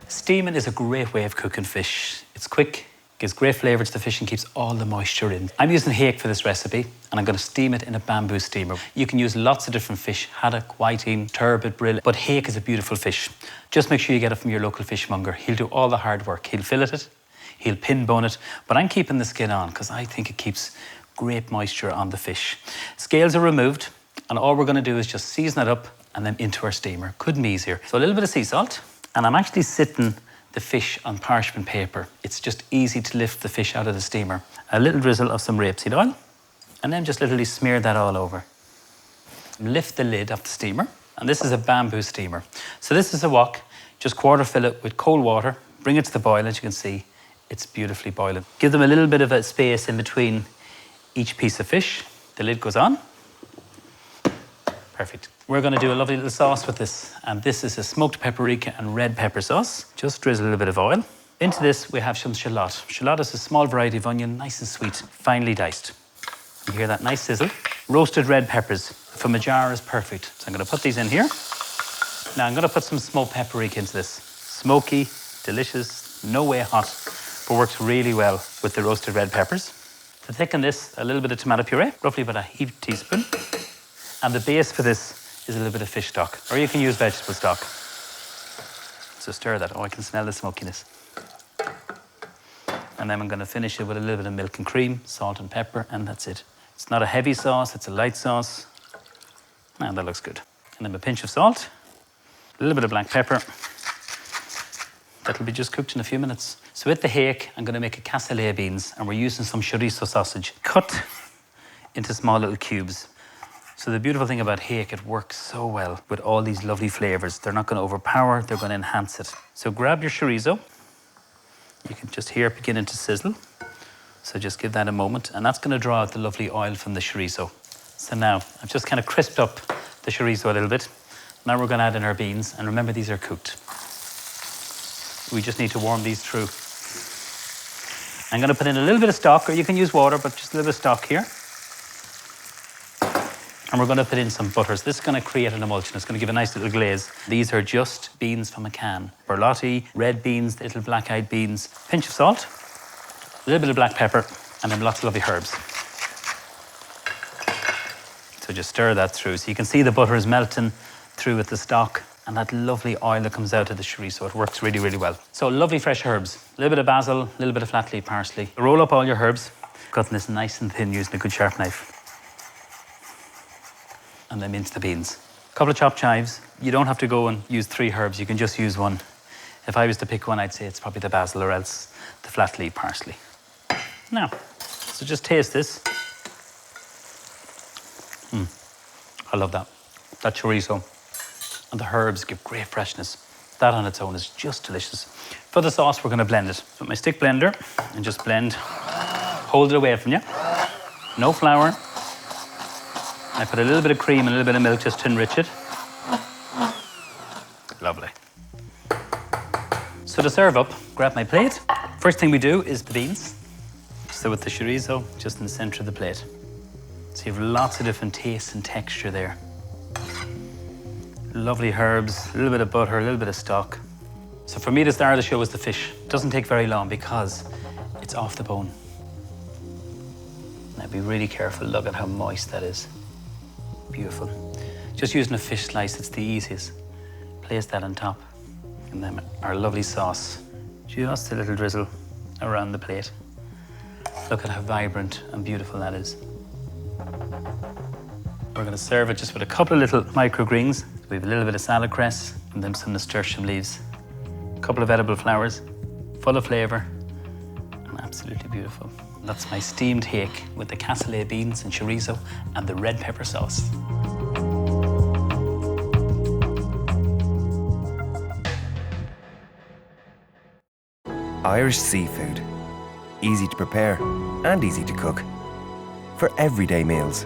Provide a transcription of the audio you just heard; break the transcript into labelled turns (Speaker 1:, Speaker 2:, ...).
Speaker 1: Steaming is a great way of cooking fish. It's quick, gives great flavour to the fish and keeps all the moisture in. I'm using hake for this recipe and I'm going to steam it in a bamboo steamer. You can use lots of different fish, haddock, whiting, turbot, brill, but hake is a beautiful fish. Just make sure you get it from your local fishmonger. He'll do all the hard work. He'll fillet it, he'll pin bone it, but I'm keeping the skin on because I think it keeps great moisture on the fish. Scales are removed and all we're going to do is just season it up and then into our steamer. Couldn't be easier. So a little bit of sea salt, and I'm actually sitting the fish on parchment paper. It's just easy to lift the fish out of the steamer. A little drizzle of some rapeseed oil, and then just literally smear that all over. Lift the lid off the steamer, and this is a bamboo steamer. So this is a wok, just quarter fill it with cold water, bring it to the boil. As you can see, it's beautifully boiling. Give them a little bit of a space in between each piece of fish. The lid goes on. Perfect. We're going to do a lovely little sauce with this, and this is a smoked paprika and red pepper sauce. Just drizzle a little bit of oil. Into this, we have some shallot. Shallot is a small variety of onion, nice and sweet, finely diced. You hear that nice sizzle? Roasted red peppers from a jar is perfect. So I'm going to put these in here. Now I'm going to put some smoked paprika into this. Smoky, delicious, no way hot, but works really well with the roasted red peppers. To thicken this, a little bit of tomato puree, roughly about a heaped teaspoon. And the base for this is a little bit of fish stock, or you can use vegetable stock. So stir that. Oh, I can smell the smokiness. And then I'm going to finish it with a little bit of milk and cream, salt and pepper, and that's it. It's not a heavy sauce, it's a light sauce. And that looks good. And then a pinch of salt, a little bit of black pepper. That'll be just cooked in a few minutes. So with the hake, I'm going to make a cassoulet beans, and we're using some chorizo sausage cut into small little cubes. So the beautiful thing about hake, it works so well with all these lovely flavours. They're not going to overpower, they're going to enhance it. So grab your chorizo. You can just hear it beginning to sizzle. So just give that a moment, and that's going to draw out the lovely oil from the chorizo. So now, I've just kind of crisped up the chorizo a little bit. Now we're going to add in our beans, and remember these are cooked. We just need to warm these through. I'm going to put in a little bit of stock, or you can use water, but just a little bit of stock here. And we're going to put in some butter. So this is going to create an emulsion. It's going to give a nice little glaze. These are just beans from a can. Borlotti, red beans, little black-eyed beans, pinch of salt, a little bit of black pepper, and then lots of lovely herbs. So just stir that through. So you can see the butter is melting through with the stock and that lovely oil that comes out of the chorizo. It works really, really well. So lovely fresh herbs. A little bit of basil, a little bit of flat leaf parsley. Roll up all your herbs, cutting this nice and thin using a good sharp knife. And then mince the beans. A couple of chopped chives. You don't have to go and use 3 herbs, you can just use 1. If I was to pick one, I'd say it's probably the basil or else the flat leaf parsley. Now, so just taste this. I love that. That chorizo and the herbs give great freshness. That on its own is just delicious. For the sauce, we're going to blend it. With my stick blender and just blend. Hold it away from you. No flour. I put a little bit of cream and a little bit of milk just to enrich it. Lovely. So to serve up, grab my plate. First thing we do is the beans. So with the chorizo, just in the center of the plate. So you have lots of different tastes and texture there. Lovely herbs, a little bit of butter, a little bit of stock. So for me, the star of the show is the fish. It doesn't take very long because it's off the bone. Now be really careful, look at how moist that is. Beautiful. Just using a fish slice, it's the easiest. Place that on top. And then our lovely sauce. Just a little drizzle around the plate. Look at how vibrant and beautiful that is. We're going to serve it just with a couple of little microgreens. We have a little bit of salad cress and then some nasturtium leaves. A couple of edible flowers, full of flavour and absolutely beautiful. That's my steamed hake with the cassoulet beans and chorizo and the red pepper sauce.
Speaker 2: Irish seafood. Easy to prepare and easy to cook. For everyday meals.